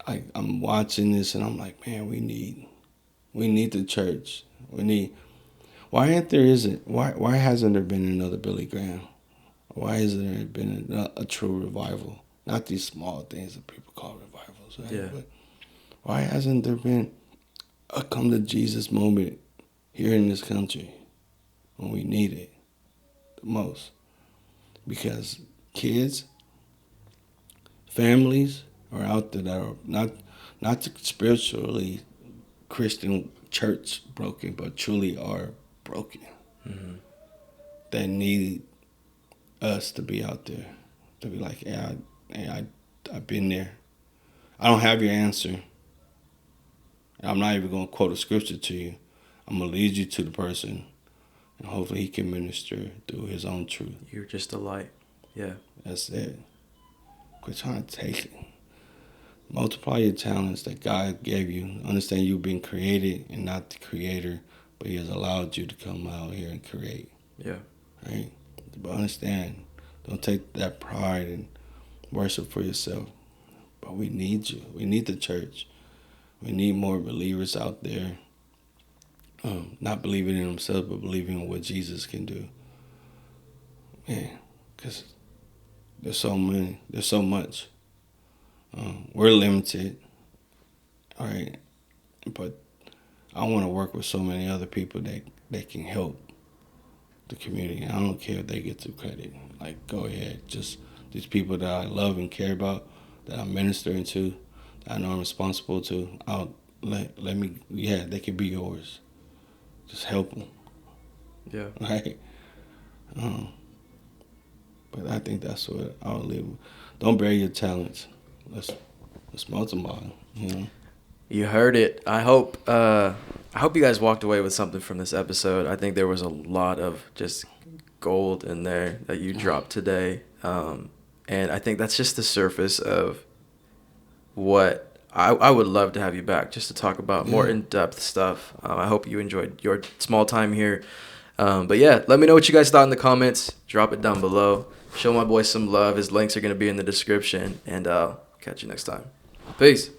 I'm watching this and I'm like, man, we need the church. Why hasn't there been another Billy Graham? Why hasn't there been a true revival? Not these small things that people call revivals, right? Yeah. But why hasn't there been a come to Jesus moment here in this country when we need it the most? Because kids, families are out there that are not spiritually Christian church broken, but truly are broken. Mm-hmm. That need us to be out there, to be like, I've been there. I don't have your answer. I'm not even going to quote a scripture to you. I'm going to lead you to the person, and hopefully he can minister through his own truth. You're just a light. Yeah. That's it. Quit trying to take it. Multiply your talents that God gave you. Understand you've been created and not the creator, but he has allowed you to come out here and create. Yeah. Right? But understand, don't take that pride and worship for yourself. But we need you. We need the church. We need more believers out there, not believing in themselves, but believing in what Jesus can do. Man, because there's so many. There's so much. We're limited, all right? But I want to work with so many other people that can help the community. I don't care if they get the credit. Like, go ahead. Just these people that I love and care about, that I'm ministering to, that I know I'm responsible to, they can be yours. Just help them. Yeah. Right? But I think that's what I'll leave. Don't bury your talents. Let's multiply, you know? You heard it. I hope you guys walked away with something from this episode. I think there was a lot of just gold in there that you dropped today. And I think that's just the surface of what I would love to have you back just to talk about more in-depth stuff. I hope you enjoyed your small time here. But yeah, let me know what you guys thought in the comments. Drop it down below. Show my boy some love. His links are going to be in the description. And I'll catch you next time. Peace.